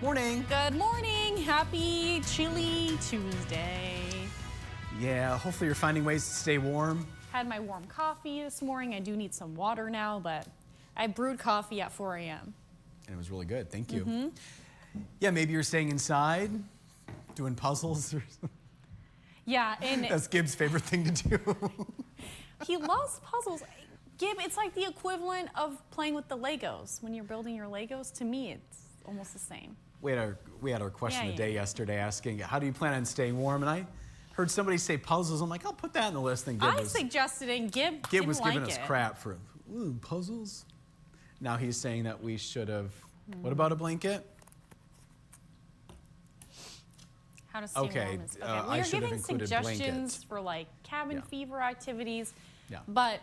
Morning. Good morning. Happy chilly Tuesday. Yeah, hopefully you're finding ways to stay warm. Had my warm coffee this morning. I do need some water now, but I brewed coffee at 4 a.m. And it was really good. Thank you. Yeah, maybe you're staying inside, doing puzzles or something. Yeah, and That's Gibb's favorite thing to do. he loves puzzles. Gib, it's like the equivalent of playing with the Legos. When you're building your Legos, to me, it's almost the same. We had our question of the day Yeah. yesterday asking, how do you plan on staying warm? And I heard somebody say puzzles. I'm like, I'll put that on the list. And I suggested it, and Gib Gib was didn't giving like us it. crap for puzzles. Now he's saying that we should have. What about a blanket? How to stay Okay, warm is, I we are should have giving included suggestions blanket. for like cabin Yeah. fever activities, Yeah. but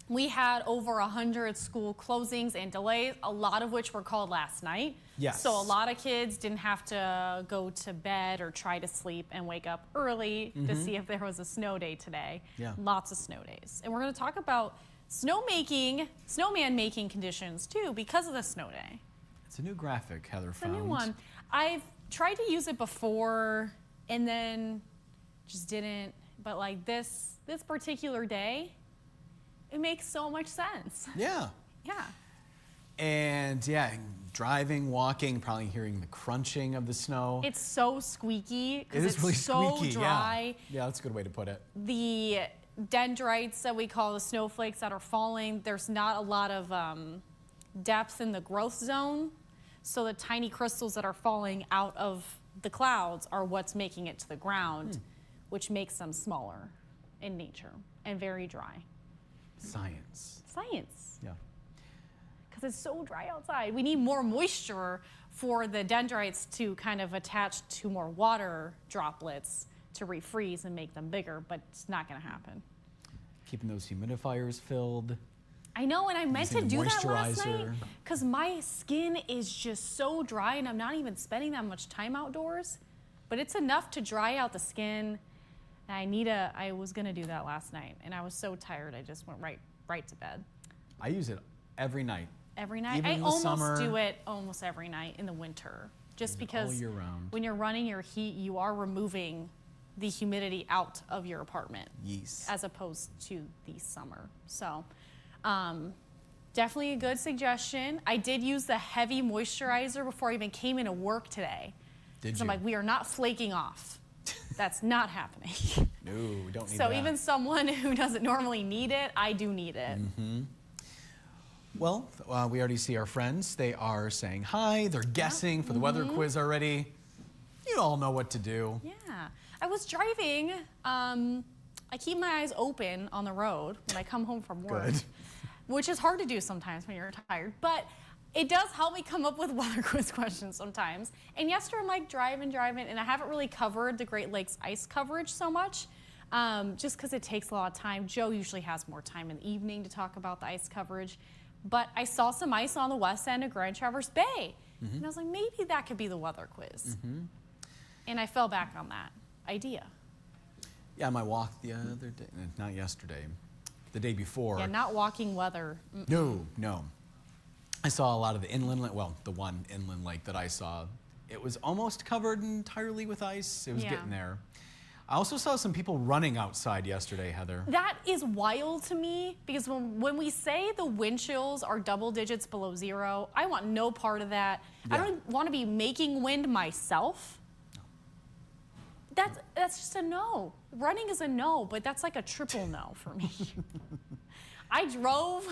we had over 100 school closings and delays, a lot of which were called last night. Yes. So a lot of kids didn't have to go to bed or try to sleep and wake up early to see if there was a snow day today. Yeah. Lots of snow days. And we're going to talk about snowman making conditions too because of the snow day. It's a new graphic Heather It's a found. new one. I've tried to use it before and then just didn't. But like this particular day, it makes so much sense. Yeah. Yeah. And yeah, driving, walking, probably hearing the crunching of the snow. It's so squeaky It because is it's really so squeaky, dry. Yeah, that's a good way to put it. The dendrites that we call the snowflakes that are falling, there's not a lot of depth in the growth zone. So the tiny crystals that are falling out of the clouds are what's making it to the ground, which makes them smaller in nature and very dry. Science. Science. Yeah. Because it's so dry outside. We need more moisture for the dendrites to kind of attach to more water droplets to refreeze and make them bigger, but it's not going to happen. Keeping those humidifiers filled. I know, and I meant to Using the do that last night moisturizer. because my skin is just so dry and I'm not even spending that much time outdoors, but it's enough to dry out the skin. And I was gonna do that last night and I was so tired I just went right to bed. I use it every night. Every night? Even I in the almost summer. do it almost every night in the winter. Just Use it because all year round. when you're running your heat, you are removing the humidity out of your apartment Yeast. as opposed to the summer. So definitely a good suggestion. I did use the heavy moisturizer before I even came into work today. Did So you? I'm like, we are not flaking off. That's not happening. No, we don't need So that. even someone who doesn't normally need it, I do need it. Well, we already see our friends. They are saying hi. They're guessing for the weather quiz already. You all know what to do. Yeah. I was driving. I keep my eyes open on the road when I come home from work, Good. which is hard to do sometimes when you're tired, but it does help me come up with weather quiz questions sometimes. And yesterday I'm like driving, and I haven't really covered the Great Lakes ice coverage so much, just because it takes a lot of time. Joe usually has more time in the evening to talk about the ice coverage, but I saw some ice on the west end of Grand Traverse Bay, and I was like, maybe that could be the weather quiz. And I fell back on that idea. Yeah, my walk the other day, not yesterday, the day before. Yeah, not walking weather. No. I saw a lot of the inland, well, the one inland lake that I saw, it was almost covered entirely with ice. It was Yeah. getting there. I also saw some people running outside yesterday, Heather. That is wild to me because when we say the wind chills are double digits below zero, I want no part of that. I Yeah. don't want to be making wind myself. That's just a no. Running is a no, but that's like a triple no for me. I drove.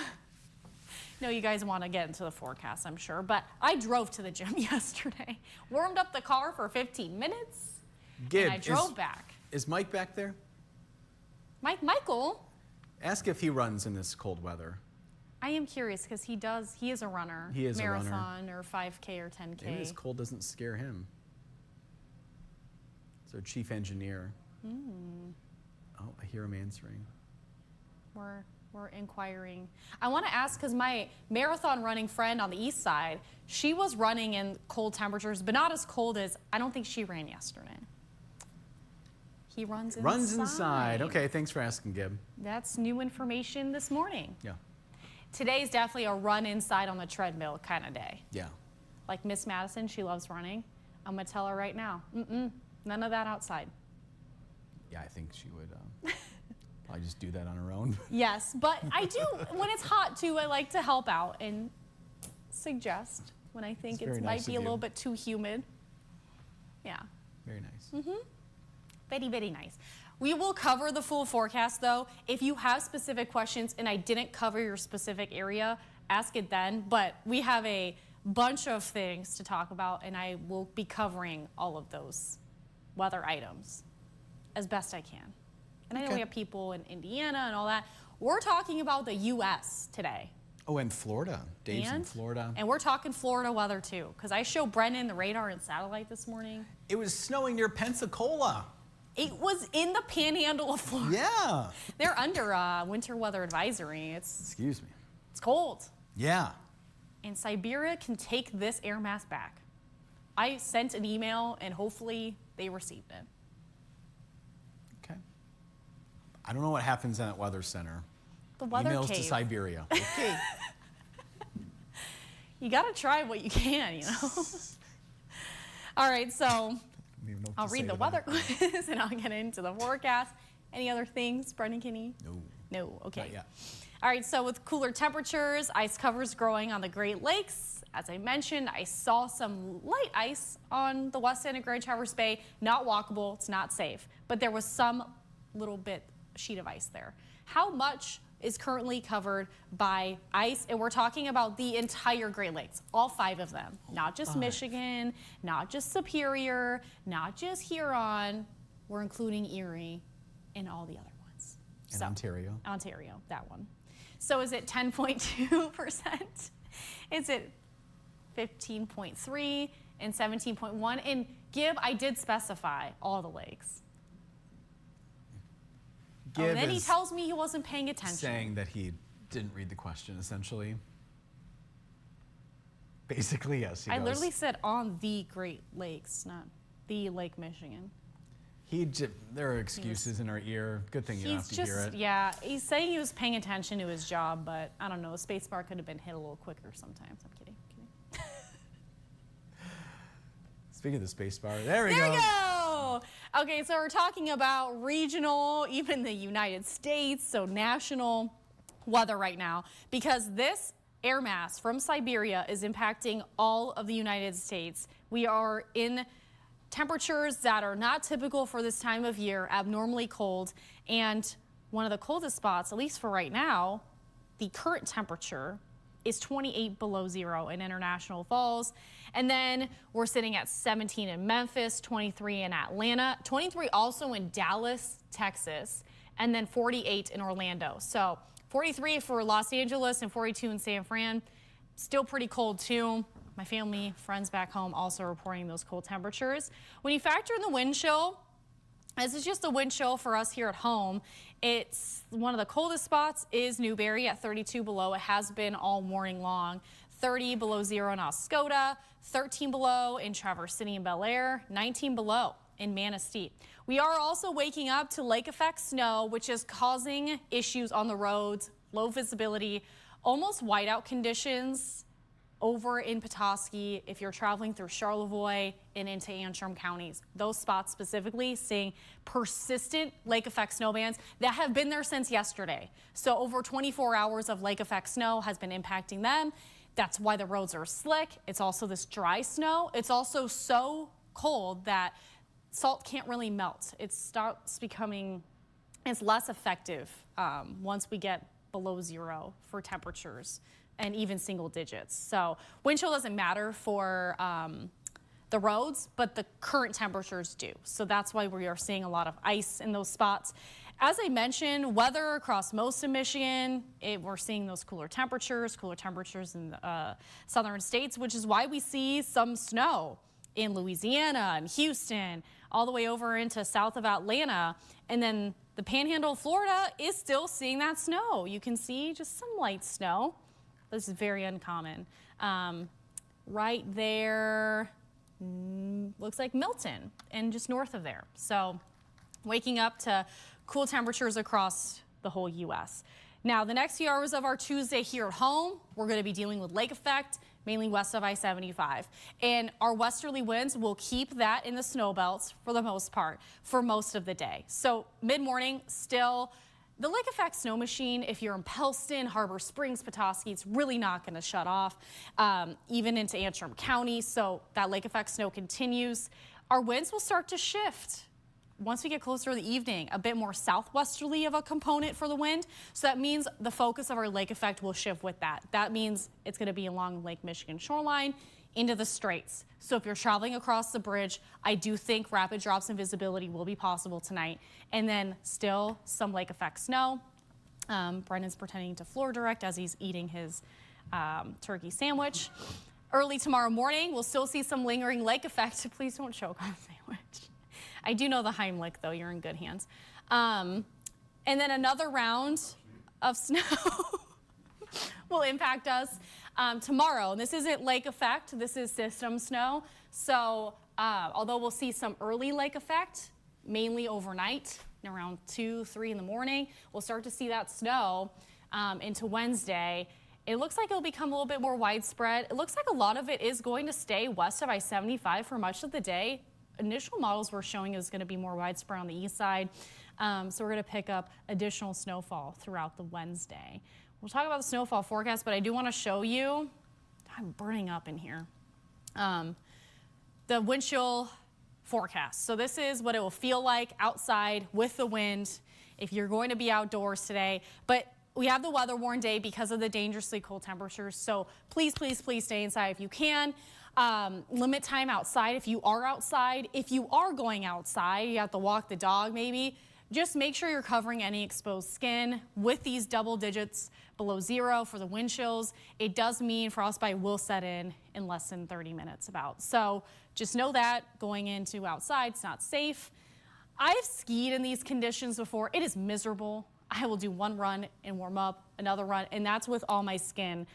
No, you guys want to get into the forecast, I'm sure, but I drove to the gym yesterday, warmed up the car for 15 minutes, Gib, and I drove back. Is Mike back there? Michael, Ask if he runs in this cold weather. I am curious because he is a runner. He is a runner. Marathon or 5K or 10K. Maybe this cold doesn't scare him. It's our chief engineer. Oh, I hear him answering. We're inquiring. I want to ask because my marathon running friend on the east side, she was running in cold temperatures, but not as cold as, I don't think she ran yesterday. He runs inside. Runs inside. Okay, thanks for asking, Gib. That's new information this morning. Yeah. Today's definitely a run inside on the treadmill kind of day. Yeah. Like Miss Madison, she loves running. I'm gonna tell her right now, none of that outside. Yeah, I think she would probably just do that on her own. Yes, but I do, when it's hot too, I like to help out and suggest when I think That's very it nice might be of a little you. bit too humid. Yeah. Very nice. Very, very nice. We will cover the full forecast though. If you have specific questions and I didn't cover your specific area, ask it then. But we have a bunch of things to talk about and I will be covering all of those weather items as best I can. And I know Okay. we have people in Indiana and all that. We're talking about the U.S. today. Oh, and Florida. Dave's in Florida. And we're talking Florida weather too, because I showed Brendan the radar and satellite this morning. It was snowing near Pensacola. It was in the panhandle of Florida. Yeah. They're under winter weather advisory. It's Excuse me. cold. Yeah. And Siberia can take this air mass back. I sent an email and hopefully they received it. Okay. I don't know what happens in that weather center. The weather Emails cave. to Siberia. Okay. You gotta try what you can, you know? All right, so I don't even know what I'll to read say the to weather that. quiz and I'll get into the forecast. Any other things, Brendan Kinney? No. No, okay. Not yet. All right, so with cooler temperatures, ice covers growing on the Great Lakes. As I mentioned, I saw some light ice on the west end of Grand Traverse Bay. Not walkable, it's not safe, but there was some little bit sheet of ice there. How much is currently covered by ice? And we're talking about the entire Great Lakes, all 5 of them. Not just Michigan, not just Superior, not just Huron. We're including Erie and all the other ones. And Ontario. Ontario, that one. So is it 10.2%? Is it 15.3 and 17.1? And Gib, I did specify all the lakes. Gib And then he is tells me he wasn't paying attention. saying that he didn't read the question, essentially. Basically, yes, he I does. literally said on the Great Lakes, not the Lake Michigan. There are excuses in our ear. Good thing you don't have to hear it. Yeah, he's saying he was paying attention to his job, but I don't know, the space bar could have been hit a little quicker sometimes. I'm kidding. Speaking of the space bar, there we There go. we go. Okay, so we're talking about regional, even the United States, so national weather right now, because this air mass from Siberia is impacting all of the United States. We are in temperatures that are not typical for this time of year, abnormally cold, and one of the coldest spots, at least for right now, the current temperature is 28 below zero in International Falls. And then we're sitting at 17 in Memphis, 23 in Atlanta, 23 also in Dallas, Texas, and then 48 in Orlando. So 43 for Los Angeles and 42 in San Fran. Still pretty cold too. My family, friends back home also reporting those cold temperatures. When you factor in the wind chill, this is just a wind chill for us here at home. It's one of the coldest spots is Newberry at 32 below. It has been all morning long. 30 below zero in Oscoda, 13 below in Traverse City and Bel Air, 19 below in Manistee. We are also waking up to lake effect snow, which is causing issues on the roads, low visibility, almost whiteout conditions over in Petoskey, if you're traveling through Charlevoix and into Antrim counties. Those spots specifically seeing persistent lake effect snow bands that have been there since yesterday. So over 24 hours of lake effect snow has been impacting them. That's why the roads are slick. It's also this dry snow. It's also so cold that salt can't really melt. It starts becoming, it's less effective once we get below zero for temperatures and even single digits. So wind chill doesn't matter for the roads, but the current temperatures do. So that's why we are seeing a lot of ice in those spots. As I mentioned, weather across most of Michigan, we're seeing those cooler temperatures in the southern states, which is why we see some snow in Louisiana and Houston, all the way over into south of Atlanta. And then the panhandle of Florida is still seeing that snow. You can see just some light snow. This is very uncommon. Right there, looks like Milton and just north of there. So waking up to cool temperatures across the whole U.S. Now, the next few hours of our Tuesday here at home, we're going to be dealing with lake effect, mainly west of I-75. And our westerly winds will keep that in the snow belts for the most part for most of the day. So mid-morning, still the lake effect snow machine, if you're in Pellston, Harbor Springs, Petoskey, it's really not going to shut off, even into Antrim County. So that lake effect snow continues. Our winds will start to shift once we get closer to the evening, a bit more southwesterly of a component for the wind. So that means the focus of our lake effect will shift with that. That means it's going to be along Lake Michigan shoreline into the straits. So if you're traveling across the bridge, I do think rapid drops in visibility will be possible tonight. And then still some lake effect snow. Brendan's pretending to floor direct as he's eating his turkey sandwich. Early tomorrow morning, we'll still see some lingering lake effect. Please don't choke on the sandwich. I do know the Heimlich, though. You're in good hands. And then another round of snow will impact us tomorrow. And this isn't lake effect. This is system snow. So although we'll see some early lake effect, mainly overnight, around 2, 3 in the morning, we'll start to see that snow into Wednesday. It looks like it'll become a little bit more widespread. It looks like a lot of it is going to stay west of I-75 for much of the day. Initial models were showing it was going to be more widespread on the east side. So we're going to pick up additional snowfall throughout the Wednesday. We'll talk about the snowfall forecast, but I do want to show you, I'm burning up in here, the wind chill forecast. So this is what it will feel like outside with the wind if you're going to be outdoors today. But we have the weather warned day because of the dangerously cold temperatures. So please, please, please stay inside if you can. Limit time outside if you are outside. If you are going outside, you have to walk the dog maybe, just make sure you're covering any exposed skin. With these double digits below 0 for the wind chills, it does mean frostbite will set in less than 30 minutes about. So just know that going into outside, it's not safe. I've skied in these conditions before. It is miserable. I will do one run and warm up, another run, and that's with all my skin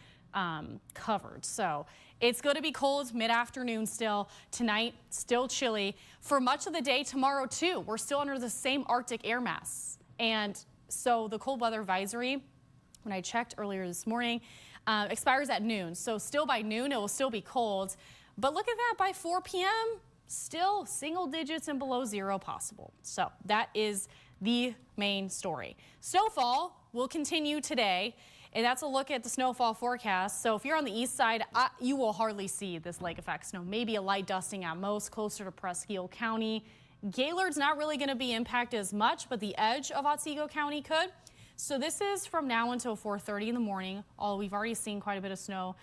covered. So it's going to be cold mid-afternoon still. Tonight, still chilly. For much of the day tomorrow, too, we're still under the same Arctic air mass. And so the cold weather advisory, when I checked earlier this morning, expires at noon. So still by noon, it will still be cold. But look at that, by 4 p.m., still single digits and below 0 possible. So that is the main story. Snowfall will continue today. And that's a look at the snowfall forecast. So if you're on the east side, you will hardly see this lake effect snow. Maybe a light dusting at most, closer to Presque County. Gaylord's not really going to be impacted as much, but the edge of Otsego County could. So this is from now until 4:30 in the morning. We've already seen quite a bit of snow.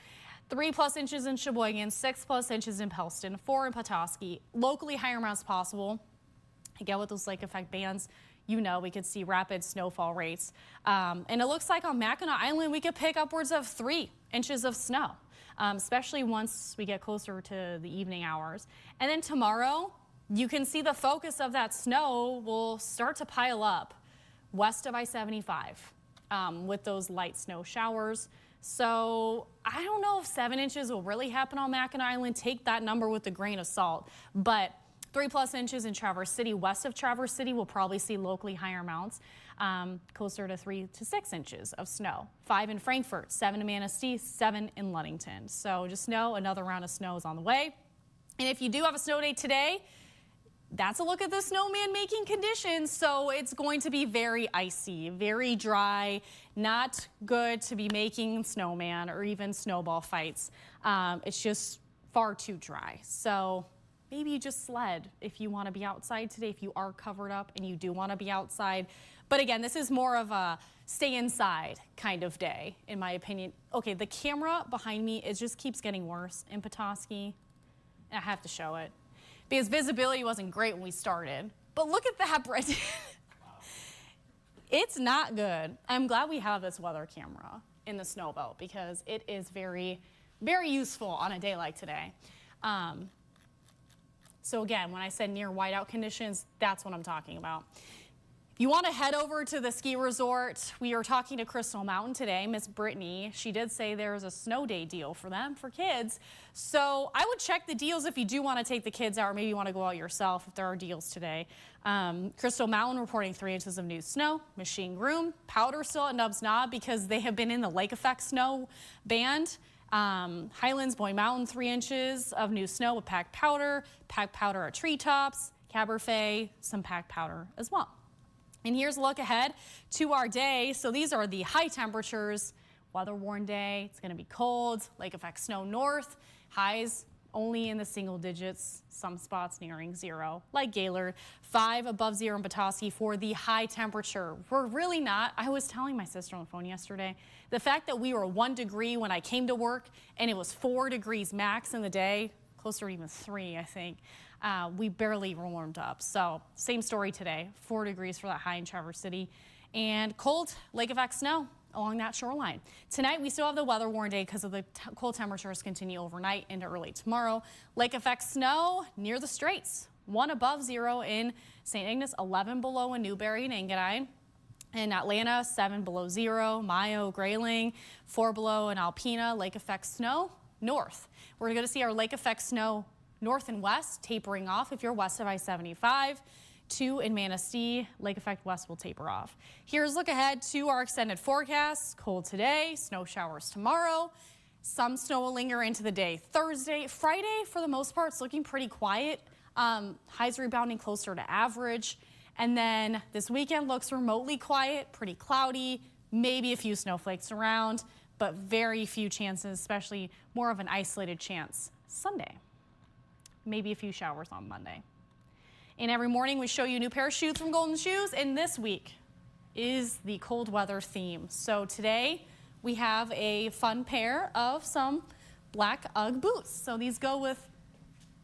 3+ inches in Sheboygan, 6+ inches in Pellston, 4 in Petoskey. Locally higher amounts possible. Again, with those lake effect bands, you know, we could see rapid snowfall rates. And it looks like on Mackinac Island, we could pick upwards of 3 inches of snow, especially once we get closer to the evening hours. And then tomorrow, you can see the focus of that snow will start to pile up west of I-75 with those light snow showers. So I don't know if 7 inches will really happen on Mackinac Island. Take that number with a grain of salt. But 3+ inches in Traverse City. West of Traverse City, we'll probably see locally higher amounts, closer to 3 to 6 inches of snow. 5 in Frankfort, 7 in Manistee, 7 in Ludington. So just know another round of snow is on the way. And if you do have a snow day today, that's a look at the snowman making conditions. So it's going to be very icy, very dry, not good to be making snowman or even snowball fights. It's just far too dry. So maybe you just sled if you want to be outside today, if you are covered up and you do want to be outside. But again, this is more of a stay inside kind of day, in my opinion. Okay, the camera behind me, it just keeps getting worse in Petoskey. And I have to show it because visibility wasn't great when we started. But look at that, Brendan. It's not good. I'm glad we have this weather camera in the snow belt because it is very, very useful on a day like today. So again, when I said near whiteout conditions, that's what I'm talking about. If you want to head over to the ski resort, we are talking to Crystal Mountain today, Miss Brittany. She did say there's a snow day deal for them, for kids. So I would check the deals if you do want to take the kids out, or maybe you want to go out yourself if there are deals today. Crystal Mountain reporting 3 inches of new snow. Machine Groom, Powder still at Nubs Knob because they have been in the lake effect snow band. Highlands, Boyne Mountain, 3 inches of new snow with packed powder at treetops, Cabernet, some packed powder as well. And here's a look ahead to our day. So these are the high temperatures, weather worn day. It's going to be cold, lake effect snow north, highs only in the single digits, some spots nearing 0, like Gaylord. 5 above 0 in Petoskey for the high temperature. We're really not. I was telling my sister on the phone yesterday, the fact that we were 1 degree when I came to work and it was 4 degrees max in the day, closer to even 3, I think. We barely warmed up. So same story today, 4 degrees for that high in Traverse City, and cold lake effect snow along that shoreline. Tonight, we still have the weather warning day because of the cold temperatures continue overnight into early tomorrow. Lake effect snow near the Straits. 1 above 0 in St. Ignace, 11 below in Newberry and Engadine. In Atlanta, 7 below 0. Mayo, Grayling, 4 below in Alpena. Lake effect snow north. We're going to see our lake effect snow north and west tapering off if you're west of I-75. 2 in Manistee, lake effect west will taper off. Here's a look ahead to our extended forecast. Cold today, snow showers tomorrow. Some snow will linger into the day Thursday. Friday, for the most part, it's looking pretty quiet. Highs rebounding closer to average. And then this weekend looks remotely quiet, pretty cloudy, maybe a few snowflakes around, but very few chances, especially more of an isolated chance Sunday. Maybe a few showers on Monday. And every morning we show you a new pair of shoes from Golden Shoes, and this week is the cold weather theme. So today we have a fun pair of some black UGG boots. So these go with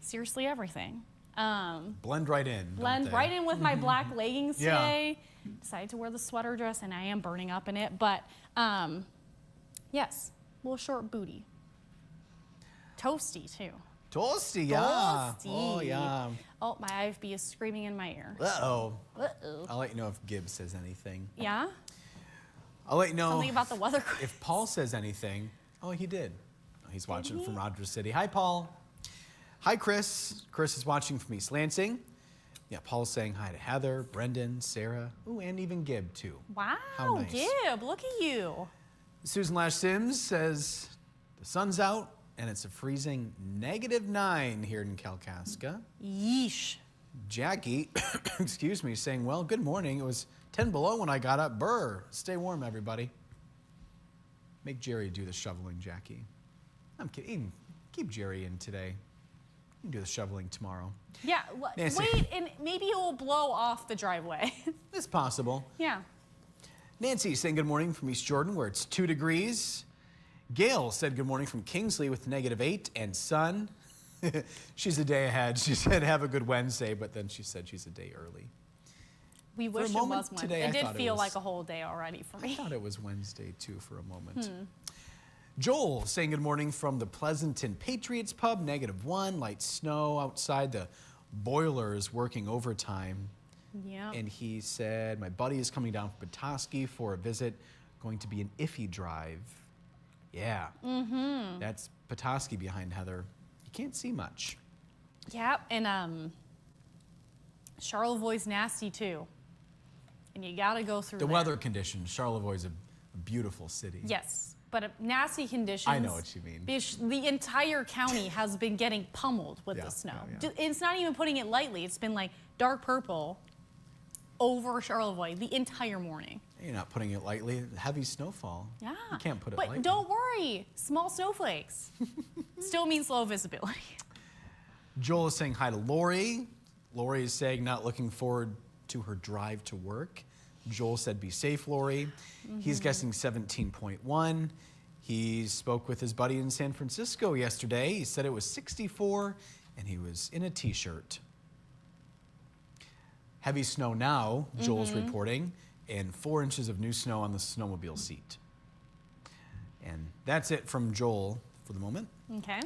seriously everything. Blend right in. Blend right in with my black leggings today. Decided to wear the sweater dress, and I am burning up in it, but yes, a little short booty. Toasty too. Toasty, yeah. Toasty. Oh, yeah. Oh, my IFB is screaming in my ear. Uh-oh. Uh-oh. I'll let you know if Gibbs says anything. Yeah? I'll let you know. Something about the weather. If Paul says anything. Oh, he did. Oh, he's watching from Rogers City. Hi, Paul. Hi, Chris. Chris is watching from East Lansing. Yeah, Paul's saying hi to Heather, Brendan, Sarah. Ooh, and even Gib, too. Wow, How nice. Gib, look at you. Susan Lash Sims says the sun's out and it's a freezing -9 here in Kalkaska. Yeesh. Jackie, excuse me, saying, well, good morning. It was 10 below when I got up. Brr. Stay warm, everybody. Make Jerry do the shoveling, Jackie. I'm kidding. Keep Jerry in today. You can do the shoveling tomorrow. Yeah, Nancy. wait, and maybe it will blow off the driveway. It's possible. Yeah. Nancy saying good morning from East Jordan, where it's 2 degrees. Gail said good morning from Kingsley with -8 and sun. She's a day ahead. She said have a good Wednesday, but then she said she's a day early. We wish it moment was Wednesday. today, It I did thought it feel was- like a whole day already for I me. thought it was Wednesday, too, for a moment. Joel saying good morning from the Pleasanton Patriots Pub, -1, light snow outside. The boiler is working overtime. Yeah. And he said, my buddy is coming down from Petoskey for a visit, going to be an iffy drive. Yeah. That's Petoskey behind Heather. You can't see much. Yeah, and Charlevoix's nasty too. And you gotta go through The there. weather conditions. Charlevoix's a beautiful city. Yes, but nasty conditions. I know what you mean. The entire county has been getting pummeled with Yeah, the snow. yeah. It's not even putting it lightly. It's been like dark purple over Charlevoix the entire morning. You're not putting it lightly. Heavy snowfall. Yeah. You can't put it But lightly. don't worry, small snowflakes. Still means low visibility. Joel is saying hi to Lori. Lori is saying not looking forward to her drive to work. Joel said be safe, Lori. He's guessing 17.1. He spoke with his buddy in San Francisco yesterday. He said it was 64 and he was in a t-shirt. Heavy snow now, Joel's reporting, and 4 inches of new snow on the snowmobile seat. And that's it from Joel for the moment. Okay.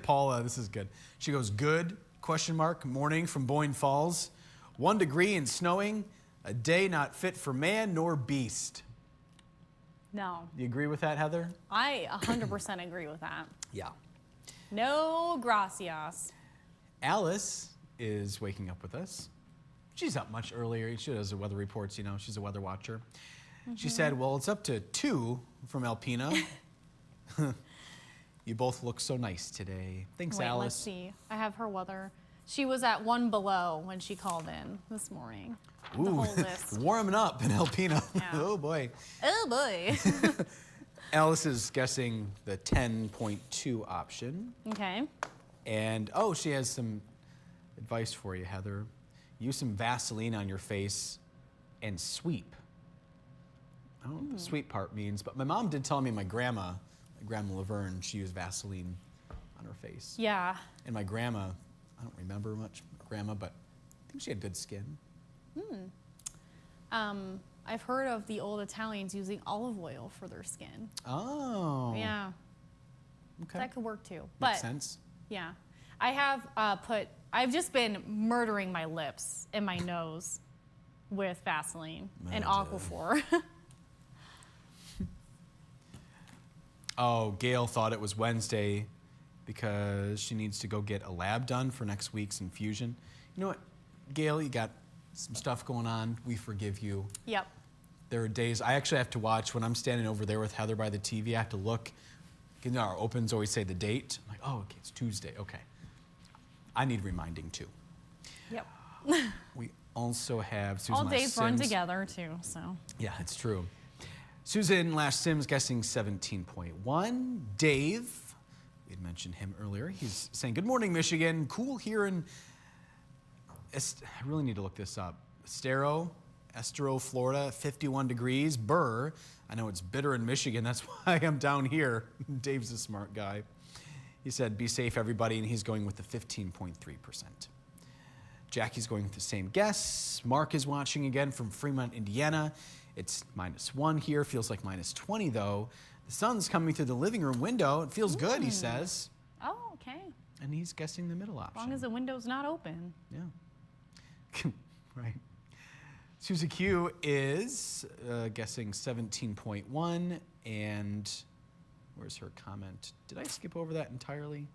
Paula, this is good. She goes, good, question mark, morning from Boyne Falls. 1 degree and snowing, a day not fit for man nor beast. No, You agree with that, Heather? I 100% agree with that. Yeah. No gracias. Alice is waking up with us. She's up much earlier. She does the weather reports, you know. She's a weather watcher. She said, well, it's up to 2 from Alpena. You both look so nice today. Thanks, Wait, Alice. let's see. I have her weather. She was at 1 below when she called in this morning. The Ooh, whole list. warming up in Alpena. Yeah. Oh, boy. Oh, boy. Alice is guessing the 10.2 option. Okay. And, she has some advice for you, Heather. Use some Vaseline on your face and sweep. I don't know what the sweep part means, but my mom did tell me my grandma Laverne, she used Vaseline on her face. Yeah. And my grandma, I don't remember much, grandma, but I think she had good skin. I've heard of the old Italians using olive oil for their skin. Oh. Yeah. Okay. That could work too. Makes sense. Yeah. I have I've just been murdering my lips and my nose with Vaseline and Aquaphor. Oh, Gail thought it was Wednesday because she needs to go get a lab done for next week's infusion. You know what, Gail, you got some stuff going on. We forgive you. Yep. There are days I actually have to watch when I'm standing over there with Heather by the TV. I have to look. You know, our opens always say the date. I'm like, oh, okay, it's Tuesday. Okay. I need reminding too. Yep. We also have Susan All Lash days run Sims. together too, so. Yeah, it's true. Susan Lash Sims guessing 17.1. Dave, we had mentioned him earlier. He's saying, good morning, Michigan. Cool here in, I really need to look this up. Estero, Florida, 51 degrees. Burr, I know it's bitter in Michigan. That's why I'm down here. Dave's a smart guy. He said, be safe, everybody, and he's going with the 15.3%. Jackie's going with the same guess. Mark is watching again from Fremont, Indiana. It's -1 here. Feels like -20, though. The sun's coming through the living room window. It feels good, he says. Oh, okay. And he's guessing the middle option. As long as the window's not open. Yeah. Right. Susie Q is guessing 17.1. And where's her comment? Did I skip over that entirely?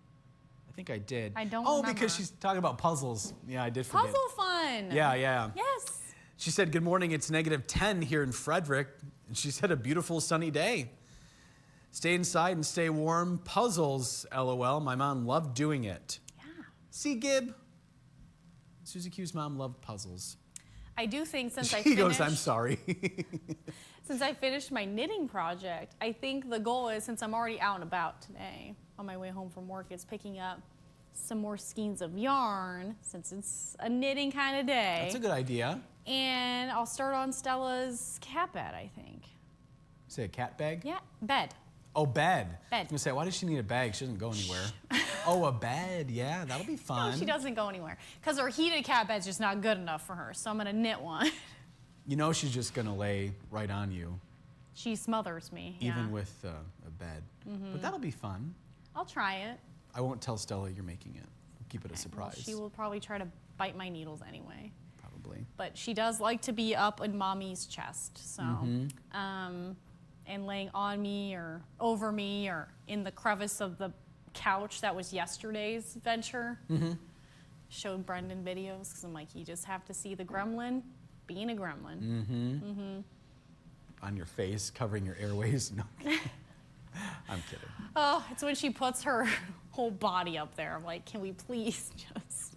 I think I did. I don't Oh, remember. because she's talking about puzzles. Yeah, I did forget. Puzzle fun. Yeah. Yes. She said, good morning, it's -10 here in Frederick. And she said, a beautiful sunny day. Stay inside and stay warm. Puzzles, LOL. My mom loved doing it. Yeah. See, Gib? Susie Q's mom loved puzzles. I do think since I She finished, goes, I'm sorry. since I finished my knitting project, I think the goal is, since I'm already out and about today, on my way home from work, is picking up some more skeins of yarn, since it's a knitting kind of day. That's a good idea. And I'll start on Stella's cat bed, I think. Say a cat bag? Yeah, bed. Oh, bed. I Bed. was going to say, why does she need a bag? She doesn't go anywhere. Oh, a bed. Yeah, that'll be fun. No, she doesn't go anywhere. Because her heated cat bed's just not good enough for her, so I'm going to knit one. You know she's just going to lay right on you, She smothers me. even yeah. with a bed. But that'll be fun. I'll try it. I won't tell Stella you're making it. Keep it a Well, surprise. she will probably try to bite my needles anyway. Probably. But she does like to be up in mommy's chest, so and laying on me or over me or in the crevice of the couch that was yesterday's venture. Showed Brendan videos because I'm like, you just have to see the gremlin being a gremlin. On your face, covering your airways. No, I'm kidding. Oh, it's when she puts her whole body up there. I'm like, can we please just?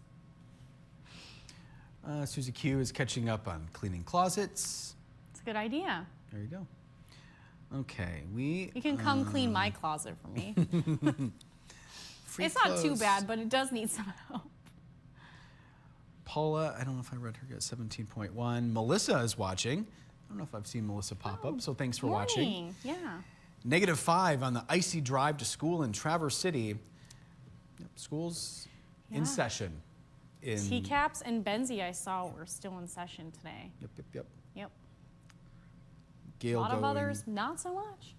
Susie Q is catching up on cleaning closets. It's a good idea. There you go. Okay, we. You can come clean my closet for me. Free It's not too clothes. bad, but it does need some help. Paula, I don't know if I read her at 17.1. Melissa is watching. I don't know if I've seen Melissa pop up, so thanks for watching. Morning. Yeah. -5 on the icy drive to school in Traverse City. Yep, school's in Yeah. session. TCAPS and Benzie I saw were still in session today. Yep. Yep. A Gail lot of going, others, not so much.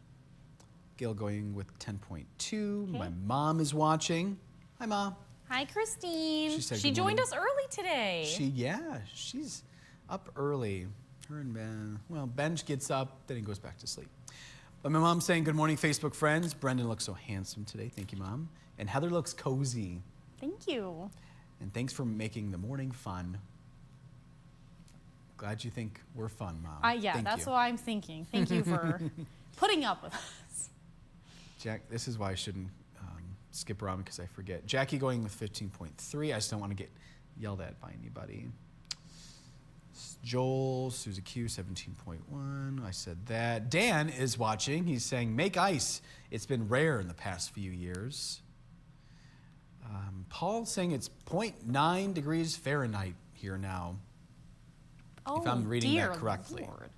Gail going with 10.2. Okay. My mom is watching. Hi, Mom. Hi, Christine. She said She good joined morning. us early today. She's up early. Her and Ben, well, Benj gets up, then he goes back to sleep. But my mom's saying, good morning, Facebook friends. Brendan looks so handsome today. Thank you, Mom. And Heather looks cozy. Thank you. And thanks for making the morning fun. Glad you think we're fun, Mom. Yeah, Thank that's you. what I'm thinking. Thank you for putting up with us. This is why I shouldn't skip around because I forget. Jackie going with 15.3. I just don't want to get yelled at by anybody. Joel, Susie Q, 17.1. I said that. Dan is watching. He's saying, make ice. It's been rare in the past few years. Paul saying it's 0.9 degrees Fahrenheit here now. Oh, if I'm reading dear that correctly. Lord.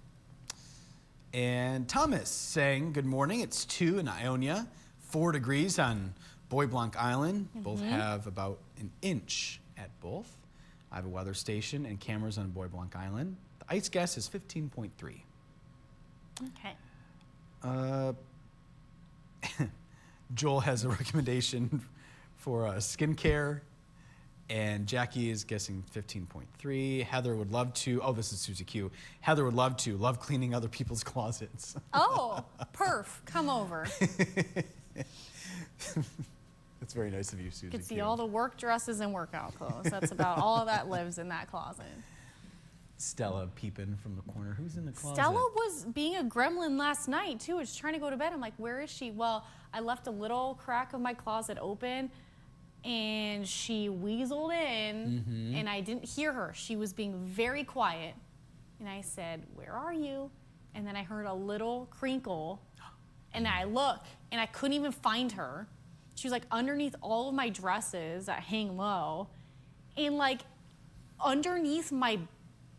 And Thomas saying, good morning. It's 2 in Ionia, 4 degrees on Bois Blanc Island. Both have about an inch at both. I have a weather station and cameras on Bois Blanc Island. The ice guess is 15.3. Okay. Joel has a recommendation for skincare, and Jackie is guessing 15.3. Heather would love to, oh, this is Susie Q. Heather would love cleaning other people's closets. Oh, perf, come over. That's very nice of you, Susie You can see Q. all the work dresses and workout clothes. That's about all that lives in that closet. Stella peeping from the corner. Who's in the closet? Stella was being a gremlin last night, too. Was trying to go to bed. I'm like, where is she? Well, I left a little crack of my closet open, and she weaseled in, and I didn't hear her. She was being very quiet, and I said, where are you? And then I heard a little crinkle, and I looked, and I couldn't even find her. She was like underneath all of my dresses that hang low, and like underneath my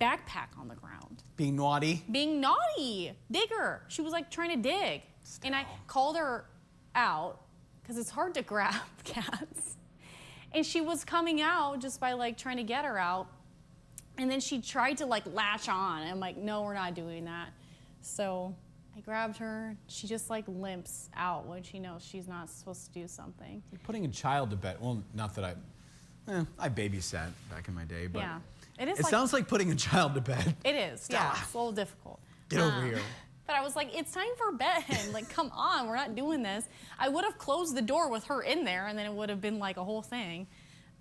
backpack on the ground. Being naughty. Being naughty. Digger. She was like trying to dig. And I called her out because it's hard to grab cats. And she was coming out just by like trying to get her out. And then she tried to like latch on. I'm like, no, we're not doing that. So I grabbed her. She just like limps out when she knows she's not supposed to do something. You're putting a child to bed. Well, not that I babysat back in my day, but Yeah. It sounds like putting a child to bed. It is, yeah. It's a little difficult. Get over here. But I was like, it's time for bed. Like, come on, we're not doing this. I would have closed the door with her in there, and then it would have been like a whole thing.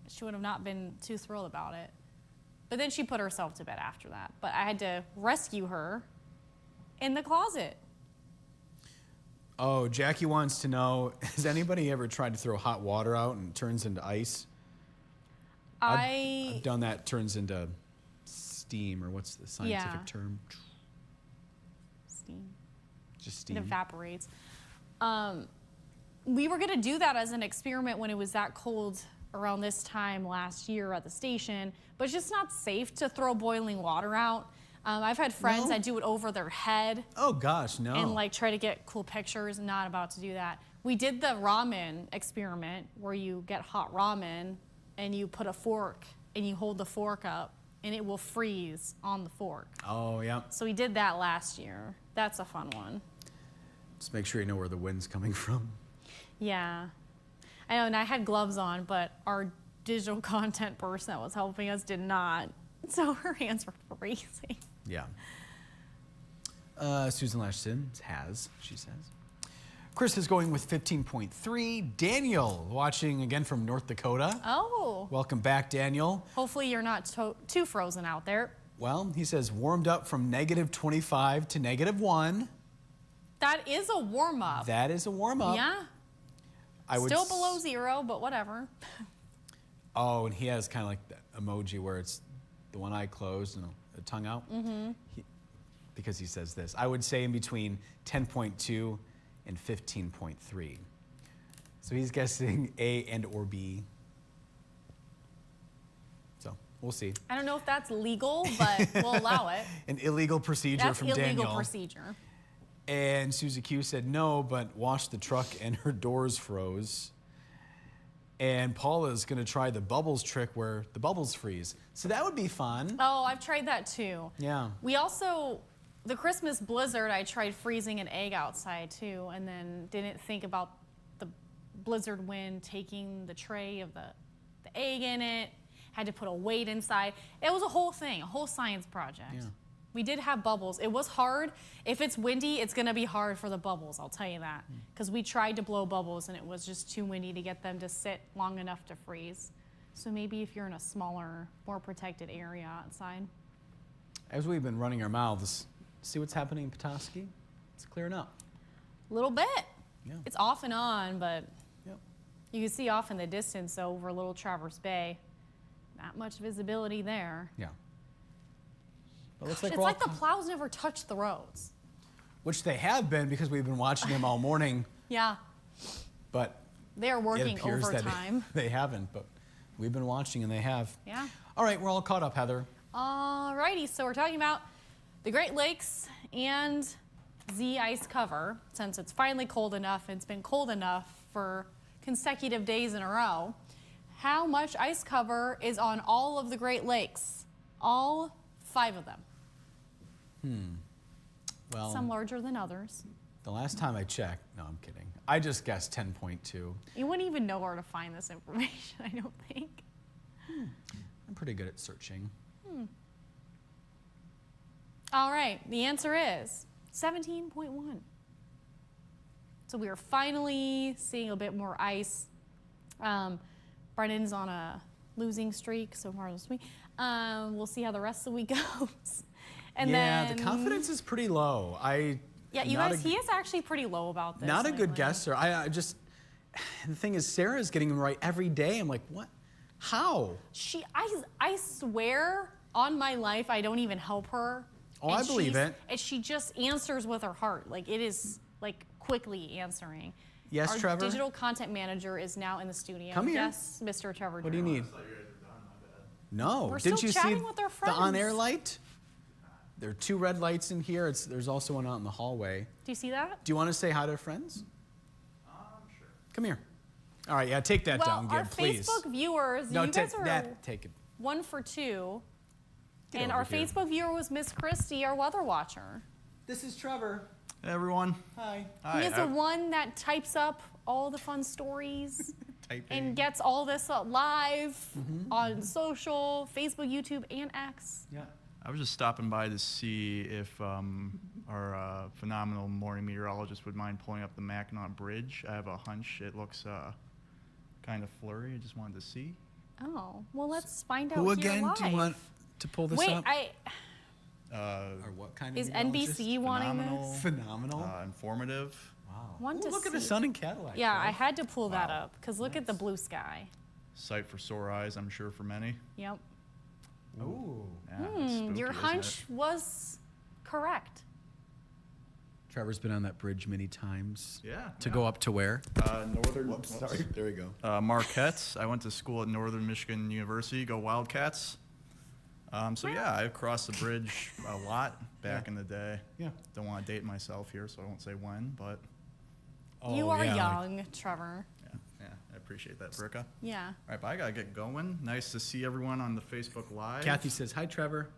She would have not been too thrilled about it. But then she put herself to bed after that. But I had to rescue her in the closet. Oh, Jackie wants to know, has anybody ever tried to throw hot water out and it turns into ice? I've done that, turns into steam, or what's the scientific term? Steam. Just steam. It evaporates. We were gonna do that as an experiment when it was that cold around this time last year at the station, but it's just not safe to throw boiling water out. I've had friends that do it over their head. Oh gosh, no. And like try to get cool pictures. Not about to do that. We did the ramen experiment where you get hot ramen and you put a fork and you hold the fork up and it will freeze on the fork. Oh, yeah. So we did that last year. That's a fun one. Just make sure you know where the wind's coming from. Yeah. I know, and I had gloves on, but our digital content person that was helping us did not. So her hands were freezing. Yeah. Susan Lashton has, she says. Chris is going with 15.3. Daniel watching again from North Dakota. Oh. Welcome back, Daniel. Hopefully you're not too frozen out there. Well, he says warmed up from -25 to -1. That is a warm up. That is a warm up. Yeah. Still below 0, but whatever. Oh, and he has kind of like that emoji where it's the one eye closed and the tongue out. Because he says this. I would say in between 10.2 and 15.3. So he's guessing A and or B. So we'll see. I don't know if that's legal, but we'll allow it. An illegal procedure from Daniel. That's illegal procedure. And Susie Q said no, but washed the truck and her doors froze. And Paula's going to try the bubbles trick where the bubbles freeze. So that would be fun. Oh, I've tried that too. Yeah. We also, the Christmas blizzard, I tried freezing an egg outside too, and then didn't think about the blizzard wind taking the tray of the egg in it. Had to put a weight inside. It was a whole thing, a whole science project. Yeah. We did have bubbles. It was hard. If it's windy, it's gonna be hard for the bubbles, I'll tell you that. Because we tried to blow bubbles and it was just too windy to get them to sit long enough to freeze. So maybe if you're in a smaller, more protected area outside. As we've been running our mouths, see what's happening in Petoskey? It's clearing up. A little bit. Yeah. It's off and on, but Yep. you can see off in the distance over Little Traverse Bay. Not much visibility there. Yeah. But it looks It's we're like all the plows never touch the roads. which they have been because we've been watching them all morning, Yeah, but they are it working appears overtime. that they haven't, but we've been watching and they have. Yeah. All right, we're all caught up, Heather. Alrighty, so we're talking about the Great Lakes and the ice cover. Since it's finally cold enough, it's been cold enough for consecutive days in a row. How much ice cover is on all of the Great Lakes? All 5 of them. Well, Some larger than others. the last time I checked, no, I'm kidding. I just guessed 10.2. You wouldn't even know where to find this information, I don't think. I'm pretty good at searching. All right, the answer is 17.1. So we are finally seeing a bit more ice. Brennan's on a losing streak so far this week. We'll see how the rest of the week goes. And yeah, then, the confidence is pretty low. Yeah, you guys, he is actually pretty low about this. Not a good lately. guesser. I just, the thing is, Sarah's getting them right every day. I'm like, what? How? I swear on my life, I don't even help her. Oh, I believe it. And she just answers with her heart. Like, it is, like, quickly answering. Yes, Our Trevor? digital content manager is now in the studio. Come here. Yes, Mr. Trevor. What do you need? No. We're Didn't still you see chatting with our the on-air friends. light? There are 2 red lights in here. There's also one out in the hallway. Do you see that? Do you want to say hi to friends? Sure. Come here. All right, yeah, take that Well, down, our Gib, please. Facebook viewers, No, you guys are take it. 1 for 2. Get And over our here. Facebook viewer was Miss Christie, our weather watcher. This is Trevor. Hey everyone. Hi. He is the one that types up all the fun stories and gets all this live on social, Facebook, YouTube, and X. Yeah. I was just stopping by to see if our phenomenal morning meteorologist would mind pulling up the Mackinac Bridge. I have a hunch it looks kind of flurry. I just wanted to see. Oh, well, let's find out Who here again live. do you want to pull this Wait, up? Or what kind of is meteorologist? NBC wanting Phenomenal. this? Phenomenal. Informative. Wow. Want Ooh, to look at the see. sun in Cadillac. Yeah, Trev. I had to pull that Wow. up because look at the blue sky. Sight for sore eyes, I'm sure, for many. Yep. Ooh. Yeah, it's spooky, Your isn't hunch it? was correct. Trevor's been on that bridge many times. Yeah. To yeah. go up to where? Northern. Whoops, sorry. There we go. Marquette. I went to school at Northern Michigan University. Go Wildcats. So yeah, I've crossed the bridge a lot back in the day. Yeah. Don't want to date myself here, so I won't say when, but You Oh, are yeah, like- young, Trevor. yeah, I appreciate that, Bricca. Yeah. All right, but I gotta get going. Nice to see everyone on the Facebook Live. Kathy says, hi, Trevor.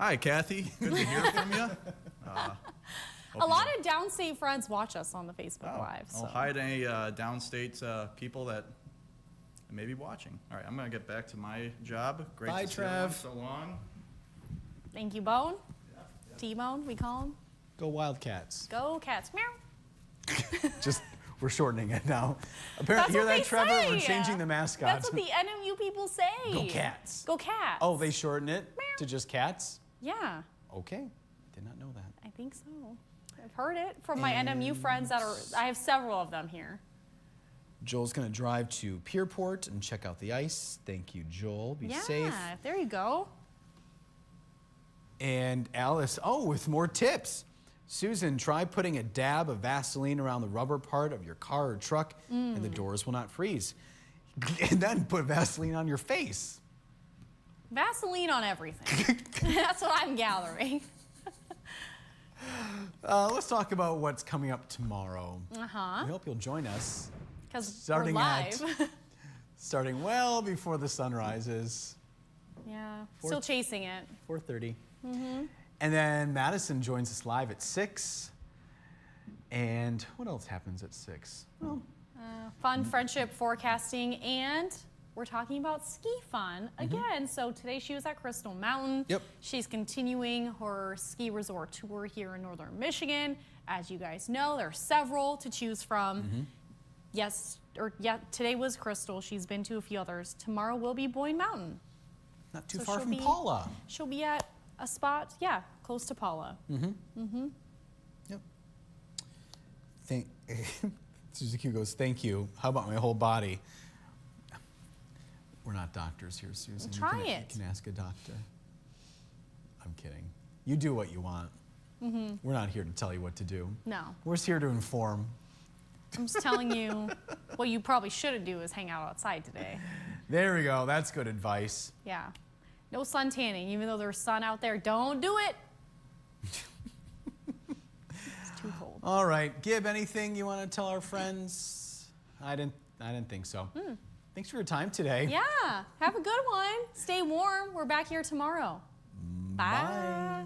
Hi, Kathy. Good to hear from you. A lot of downstate friends watch us on the Facebook Live. So. Hi to any downstate people that may be watching. All right, I'm gonna get back to my job. Great Bye, to see everyone Trev. so long. Thank you, Bone. T-Bone, we call him. Go Wildcats. Go Cats. Meow. Just, we're shortening it now. Apparently, That's hear what that, they Trevor? say. We're changing the mascot. That's what the NMU people say. Go Cats. Go Cats. Oh, they shorten it to just cats? Yeah, Okay. Did not know that. I think so. I've heard it from my NMU friends that are, I have several of them here. Joel's going to drive to Pierport and check out the ice. Thank you, Joel. Be safe. Yeah, there you go. And Alice, with more tips. Susan, try putting a dab of Vaseline around the rubber part of your car or truck, and the doors will not freeze. And then put Vaseline on your face. Vaseline on everything. That's what I'm gathering. Let's talk about what's coming up tomorrow. Uh-huh. We hope you'll join us. Because we're Starting live. Starting well before the sun rises, Yeah, Fourth- still chasing it. 4:30. And then Madison joins us live at 6. And what else happens at 6? Well, Fun friendship forecasting, and we're talking about ski fun again. So today she was at Crystal Mountain. Yep. She's continuing her ski resort tour here in northern Michigan. As you guys know, there are several to choose from. Today was Crystal. She's been to a few others. Tomorrow will be Boyne Mountain. not too So far she'll from be- Paula. She'll be at a spot, close to Paula. Yep. Susie Q goes, thank you. How about my whole body? We're not doctors here, Susan. Try You it. can ask a doctor. I'm kidding. You do what you want. We're not here to tell you what to do. No. We're just here to inform. I'm just telling you what you probably shouldn't do is hang out outside today. There we go. That's good advice. Yeah. No sun tanning, even though there's sun out there. Don't do it. It's too cold. All right. Gib, anything you want to tell our friends? I didn't think so. Thanks for your time today. Yeah. Have a good one. Stay warm. We're back here tomorrow. Bye. Bye.